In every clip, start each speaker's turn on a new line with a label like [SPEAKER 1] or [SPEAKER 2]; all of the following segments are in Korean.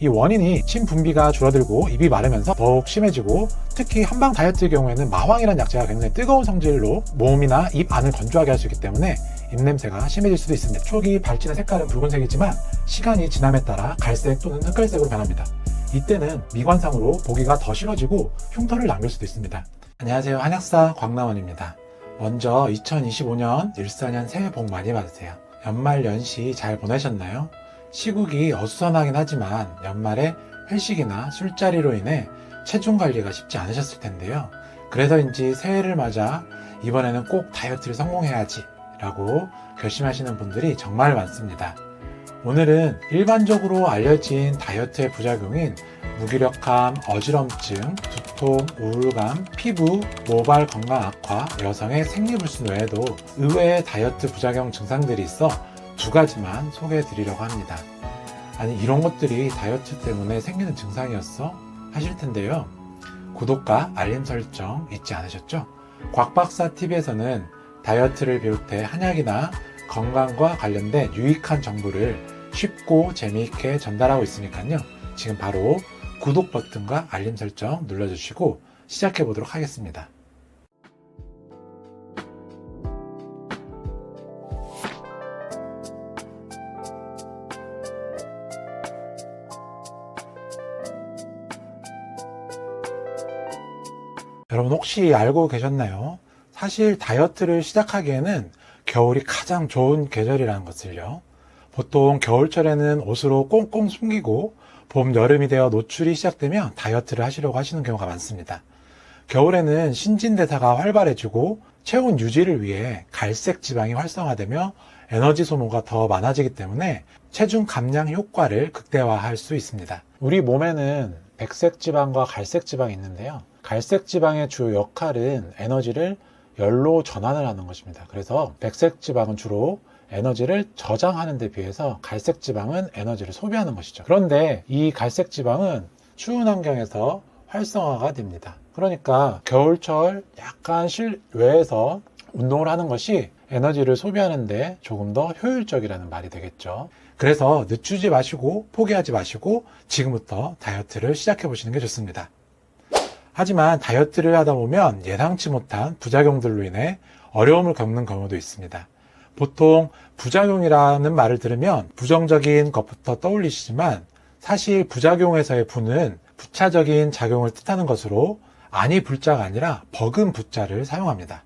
[SPEAKER 1] 이 원인이 침 분비가 줄어들고 입이 마르면서 더욱 심해지고, 특히 한방 다이어트의 경우에는 마황이라는 약재가 굉장히 뜨거운 성질로 몸이나 입 안을 건조하게 할 수 있기 때문에 입냄새가 심해질 수도 있습니다. 초기 발진의 색깔은 붉은색이지만 시간이 지남에 따라 갈색 또는 흑갈색으로 변합니다. 이때는 미관상으로 보기가 더 싫어지고 흉터를 남길 수도 있습니다. 안녕하세요, 한약사 광남원입니다. 먼저 2025년 일사년 새해 복 많이 받으세요. 연말 연시 잘 보내셨나요? 시국이 어수선하긴 하지만 연말에 회식이나 술자리로 인해 체중 관리가 쉽지 않으셨을 텐데요. 그래서인지 새해를 맞아 이번에는 꼭 다이어트를 성공해야지 라고 결심하시는 분들이 정말 많습니다. 오늘은 일반적으로 알려진 다이어트의 부작용인 무기력함, 어지럼증, 두통, 우울감, 피부, 모발 건강 악화, 여성의 생리불순 외에도 의외의 다이어트 부작용 증상들이 있어 두 가지만 소개해 드리려고 합니다. 아니, 이런 것들이 다이어트 때문에 생기는 증상이었어? 하실 텐데요. 구독과 알림 설정 잊지 않으셨죠? 곽박사TV에서는 다이어트를 비롯해 한약이나 건강과 관련된 유익한 정보를 쉽고 재미있게 전달하고 있으니까요. 지금 바로 구독 버튼과 알림 설정 눌러주시고 시작해 보도록 하겠습니다. 여러분 혹시 알고 계셨나요? 사실 다이어트를 시작하기에는 겨울이 가장 좋은 계절이라는 것을요. 보통 겨울철에는 옷으로 꽁꽁 숨기고 봄, 여름이 되어 노출이 시작되면 다이어트를 하시려고 하시는 경우가 많습니다. 겨울에는 신진대사가 활발해지고 체온 유지를 위해 갈색 지방이 활성화되며 에너지 소모가 더 많아지기 때문에 체중 감량 효과를 극대화할 수 있습니다. 우리 몸에는 백색 지방과 갈색 지방이 있는데요. 갈색 지방의 주 역할은 에너지를 열로 전환을 하는 것입니다. 그래서 백색 지방은 주로 에너지를 저장하는 데 비해서 갈색 지방은 에너지를 소비하는 것이죠. 그런데 이 갈색 지방은 추운 환경에서 활성화가 됩니다. 그러니까 겨울철 약간 실외에서 운동을 하는 것이 에너지를 소비하는데 조금 더 효율적이라는 말이 되겠죠. 그래서 늦추지 마시고 포기하지 마시고 지금부터 다이어트를 시작해 보시는 게 좋습니다. 하지만 다이어트를 하다 보면 예상치 못한 부작용들로 인해 어려움을 겪는 경우도 있습니다. 보통 부작용이라는 말을 들으면 부정적인 것부터 떠올리시지만 사실 부작용에서의 부는 부차적인 작용을 뜻하는 것으로 아니 불자가 아니라 버금 부자를 사용합니다.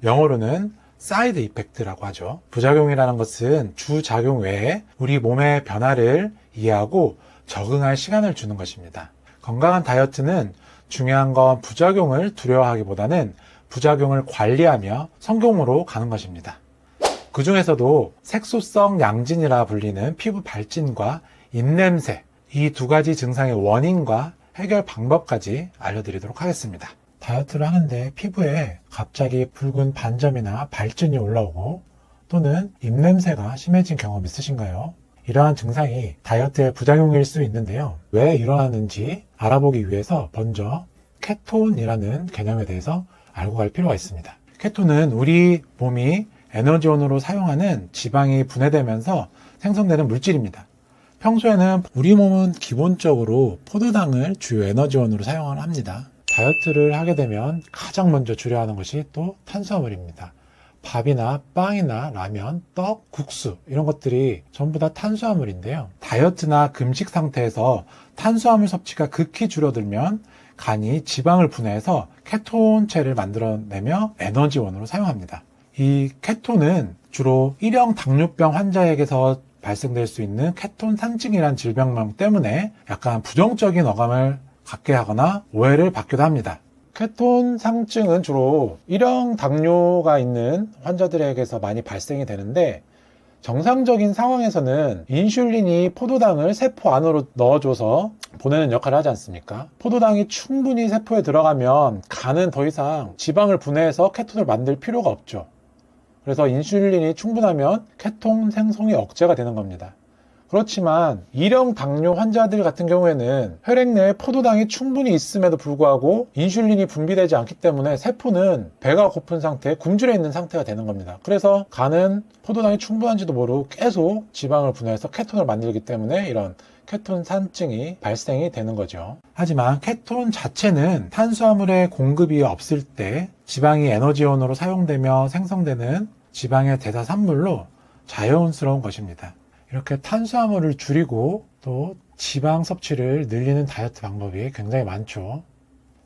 [SPEAKER 1] 영어로는 사이드 이펙트라고 하죠. 부작용이라는 것은 주작용 외에 우리 몸의 변화를 이해하고 적응할 시간을 주는 것입니다. 건강한 다이어트는 중요한 건 부작용을 두려워하기보다는 부작용을 관리하며 성공으로 가는 것입니다. 그 중에서도 색소성 양진이라 불리는 피부 발진과 입냄새, 이 두 가지 증상의 원인과 해결 방법까지 알려드리도록 하겠습니다. 다이어트를 하는데 피부에 갑자기 붉은 반점이나 발진이 올라오고 또는 입냄새가 심해진 경험 있으신가요? 이러한 증상이 다이어트의 부작용일 수 있는데요. 왜 일어나는지 알아보기 위해서 먼저 케톤이라는 개념에 대해서 알고 갈 필요가 있습니다. 케톤은 우리 몸이 에너지원으로 사용하는 지방이 분해되면서 생성되는 물질입니다. 평소에는 우리 몸은 기본적으로 포도당을 주요 에너지원으로 사용을 합니다. 다이어트를 하게 되면 가장 먼저 줄여야 하는 것이 또 탄수화물입니다. 밥이나 빵이나 라면, 떡, 국수 이런 것들이 전부 다 탄수화물인데요. 다이어트나 금식 상태에서 탄수화물 섭취가 극히 줄어들면 간이 지방을 분해해서 케톤체를 만들어내며 에너지원으로 사용합니다. 이 케톤은 주로 1형 당뇨병 환자에게서 발생될 수 있는 케톤 상증이라는 질병명 때문에 약간 부정적인 어감을 갖게 하거나 오해를 받기도 합니다. 케톤 상증은 주로 1형 당뇨가 있는 환자들에게서 많이 발생이 되는데 정상적인 상황에서는 인슐린이 포도당을 세포 안으로 넣어줘서 보내는 역할을 하지 않습니까? 포도당이 충분히 세포에 들어가면 간은 더 이상 지방을 분해해서 케톤을 만들 필요가 없죠. 그래서 인슐린이 충분하면 케톤 생성이 억제가 되는 겁니다. 그렇지만 1형 당뇨 환자들 같은 경우에는 혈액 내에 포도당이 충분히 있음에도 불구하고 인슐린이 분비되지 않기 때문에 세포는 배가 고픈 상태에 굶주려 있는 상태가 되는 겁니다. 그래서 간은 포도당이 충분한지도 모르고 계속 지방을 분해해서 케톤을 만들기 때문에 이런 케톤산증이 발생이 되는 거죠. 하지만 케톤 자체는 탄수화물의 공급이 없을 때 지방이 에너지원으로 사용되며 생성되는 지방의 대사산물로 자연스러운 것입니다. 이렇게 탄수화물을 줄이고 또 지방 섭취를 늘리는 다이어트 방법이 굉장히 많죠.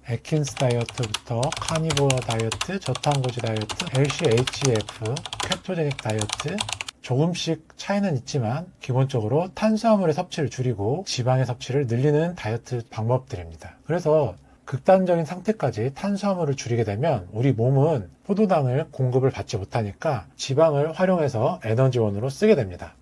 [SPEAKER 1] 애킨스 다이어트부터 카니보어 다이어트, 저탄고지 다이어트, LCHF, 케토제닉 다이어트, 조금씩 차이는 있지만 기본적으로 탄수화물의 섭취를 줄이고 지방의 섭취를 늘리는 다이어트 방법들입니다. 그래서 극단적인 상태까지 탄수화물을 줄이게 되면 우리 몸은 포도당을 공급을 받지 못하니까 지방을 활용해서 에너지원으로 쓰게 됩니다.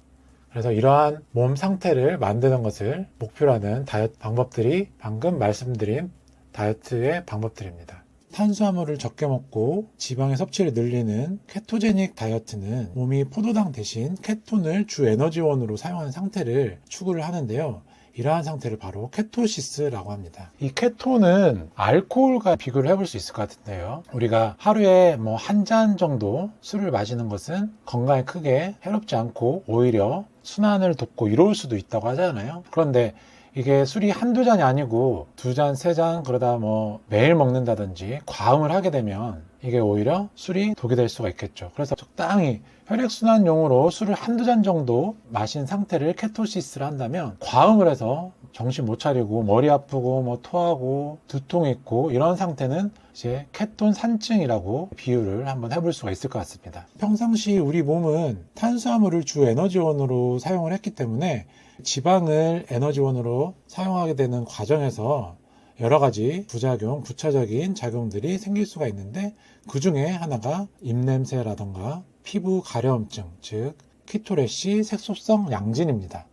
[SPEAKER 1] 그래서 이러한 몸 상태를 만드는 것을 목표로 하는 다이어트 방법들이 방금 말씀드린 다이어트의 방법들입니다. 탄수화물을 적게 먹고 지방의 섭취를 늘리는 케토제닉 다이어트는 몸이 포도당 대신 케톤을 주 에너지원으로 사용하는 상태를 추구를 하는데요. 이러한 상태를 바로 케토시스라고 합니다. 이 케톤은 알코올과 비교를 해볼 수 있을 것 같은데요. 우리가 하루에 한 잔 정도 술을 마시는 것은 건강에 크게 해롭지 않고 오히려 순환을 돕고 이로울 수도 있다고 하잖아요. 그런데 이게 술이 한두 잔이 아니고 2잔, 3잔 그러다 매일 먹는다든지 과음을 하게 되면 이게 오히려 술이 독이 될 수가 있겠죠. 그래서 적당히 혈액순환용으로 술을 한두 잔 정도 마신 상태를 케토시스를 한다면 과음을 해서 정신 못 차리고 머리 아프고 토하고 두통이 있고 이런 상태는 이제 케톤 산증이라고 비유를 한번 해볼 수가 있을 것 같습니다. 평상시 우리 몸은 탄수화물을 주 에너지원으로 사용을 했기 때문에 지방을 에너지원으로 사용하게 되는 과정에서 여러 가지 부작용, 부차적인 작용들이 생길 수가 있는데 그 중에 하나가 입냄새라던가 피부 가려움증, 즉 키토래시, 색소성 양진입니다.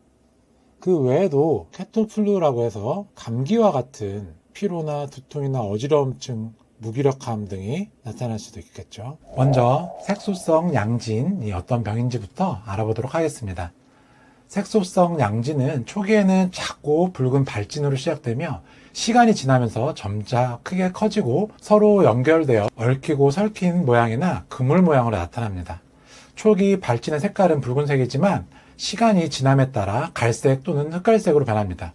[SPEAKER 1] 그 외에도 케토플루라고 해서 감기와 같은 피로나 두통이나 어지러움증, 무기력감 등이 나타날 수도 있겠죠. 먼저 색소성 양진이 어떤 병인지부터 알아보도록 하겠습니다. 색소성 양진은 초기에는 작고 붉은 발진으로 시작되며 시간이 지나면서 점차 크게 커지고 서로 연결되어 얽히고 설킨 모양이나 그물 모양으로 나타납니다. 초기 발진의 색깔은 붉은색이지만 시간이 지남에 따라 갈색 또는 흑갈색으로 변합니다.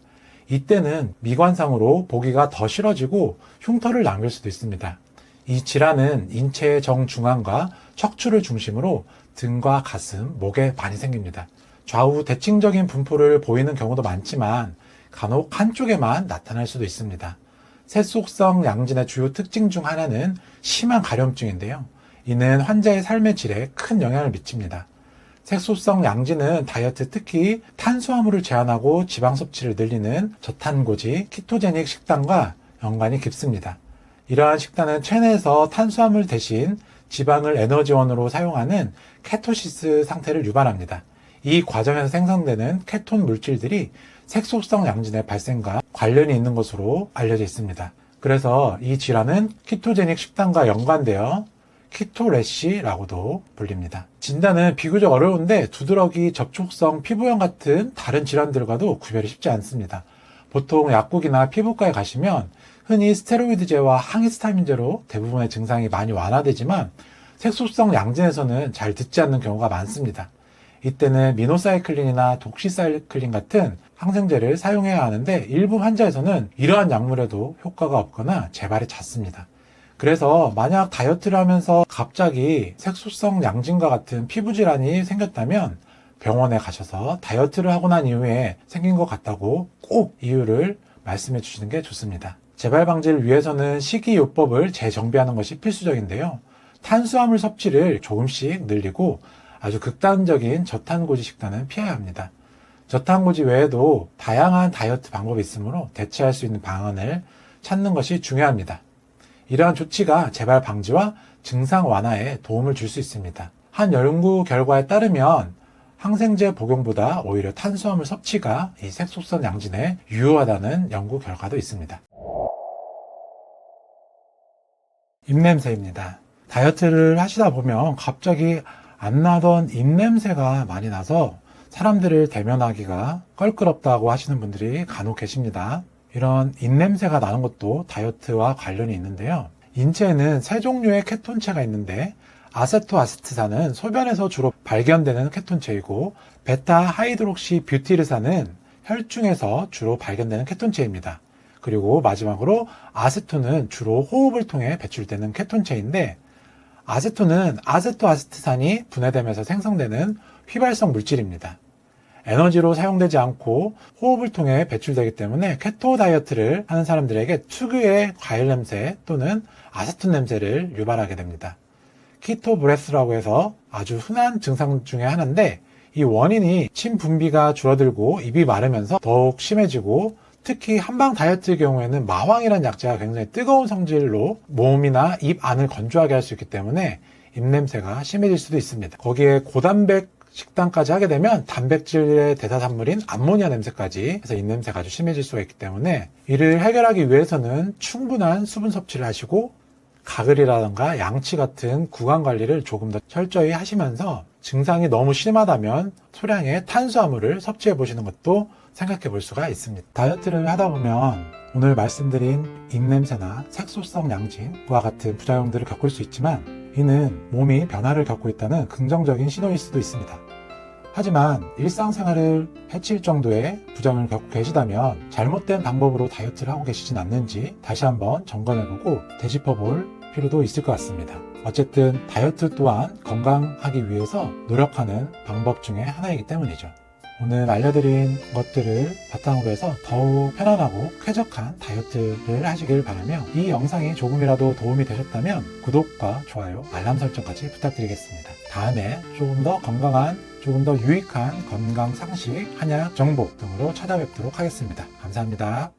[SPEAKER 1] 이때는 미관상으로 보기가 더 싫어지고 흉터를 남길 수도 있습니다. 이 질환은 인체의 정중앙과 척추를 중심으로 등과 가슴, 목에 많이 생깁니다. 좌우 대칭적인 분포를 보이는 경우도 많지만 간혹 한쪽에만 나타날 수도 있습니다. 색소성 양진의 주요 특징 중 하나는 심한 가려움증인데요. 이는 환자의 삶의 질에 큰 영향을 미칩니다. 색소성 양진은 다이어트, 특히 탄수화물을 제한하고 지방 섭취를 늘리는 저탄고지, 키토제닉 식단과 연관이 깊습니다. 이러한 식단은 체내에서 탄수화물 대신 지방을 에너지원으로 사용하는 케토시스 상태를 유발합니다. 이 과정에서 생성되는 케톤 물질들이 색소성 양진의 발생과 관련이 있는 것으로 알려져 있습니다. 그래서 이 질환은 키토제닉 식단과 연관되어 키토래시라고도 불립니다. 진단은 비교적 어려운데 두드러기, 접촉성 피부염 같은 다른 질환들과도 구별이 쉽지 않습니다. 보통 약국이나 피부과에 가시면 흔히 스테로이드제와 항히스타민제로 대부분의 증상이 많이 완화되지만 색소성 양진에서는 잘 듣지 않는 경우가 많습니다. 이때는 미노사이클린이나 독시사이클린 같은 항생제를 사용해야 하는데 일부 환자에서는 이러한 약물에도 효과가 없거나 재발이 잦습니다. 그래서 만약 다이어트를 하면서 갑자기 색소성 양진과 같은 피부 질환이 생겼다면 병원에 가셔서 다이어트를 하고 난 이후에 생긴 것 같다고 꼭 이유를 말씀해 주시는 게 좋습니다. 재발 방지를 위해서는 식이요법을 재정비하는 것이 필수적인데요. 탄수화물 섭취를 조금씩 늘리고 아주 극단적인 저탄고지 식단은 피해야 합니다. 저탄고지 외에도 다양한 다이어트 방법이 있으므로 대체할 수 있는 방안을 찾는 것이 중요합니다. 이러한 조치가 재발 방지와 증상 완화에 도움을 줄 수 있습니다. 한 연구 결과에 따르면 항생제 복용보다 오히려 탄수화물 섭취가 이 색소성 양진에 유효하다는 연구 결과도 있습니다. 입냄새입니다. 다이어트를 하시다 보면 갑자기 안 나던 입냄새가 많이 나서 사람들을 대면하기가 껄끄럽다고 하시는 분들이 간혹 계십니다. 이런 입냄새가 나는 것도 다이어트와 관련이 있는데요. 인체에는 세 종류의 케톤체가 있는데 아세토아세트산은 소변에서 주로 발견되는 케톤체이고 베타 하이드록시 뷰티르산은 혈중에서 주로 발견되는 케톤체입니다. 그리고 마지막으로 아세톤은 주로 호흡을 통해 배출되는 케톤체인데, 아세톤은 아세토아세트산이 분해되면서 생성되는 휘발성 물질입니다. 에너지로 사용되지 않고 호흡을 통해 배출되기 때문에 케토 다이어트를 하는 사람들에게 특유의 과일 냄새 또는 아세톤 냄새를 유발하게 됩니다. 키토 브레스라고 해서 아주 흔한 증상 중에 하나인데, 이 원인이 침 분비가 줄어들고 입이 마르면서 더욱 심해지고, 특히 한방 다이어트의 경우에는 마황이라는 약재가 굉장히 뜨거운 성질로 몸이나 입 안을 건조하게 할 수 있기 때문에 입냄새가 심해질 수도 있습니다. 거기에 고단백 식단까지 하게 되면 단백질의 대사산물인 암모니아 냄새까지 해서 입냄새가 아주 심해질 수가 있기 때문에, 이를 해결하기 위해서는 충분한 수분 섭취를 하시고 가글이라든가 양치 같은 구강 관리를 조금 더 철저히 하시면서, 증상이 너무 심하다면 소량의 탄수화물을 섭취해 보시는 것도 생각해 볼 수가 있습니다. 다이어트를 하다 보면 오늘 말씀드린 입냄새나 색소성 양진과 같은 부작용들을 겪을 수 있지만, 이는 몸이 변화를 겪고 있다는 긍정적인 신호일 수도 있습니다. 하지만 일상생활을 해칠 정도의 부작용을 겪고 계시다면 잘못된 방법으로 다이어트를 하고 계시진 않는지 다시 한번 점검해보고 되짚어볼 필요도 있을 것 같습니다. 어쨌든 다이어트 또한 건강하기 위해서 노력하는 방법 중에 하나이기 때문이죠. 오늘 알려드린 것들을 바탕으로 해서 더욱 편안하고 쾌적한 다이어트를 하시길 바라며, 이 영상이 조금이라도 도움이 되셨다면 구독과 좋아요, 알람 설정까지 부탁드리겠습니다. 다음에 조금 더 건강한, 조금 더 유익한 건강 상식, 한약 정보 등으로 찾아뵙도록 하겠습니다. 감사합니다.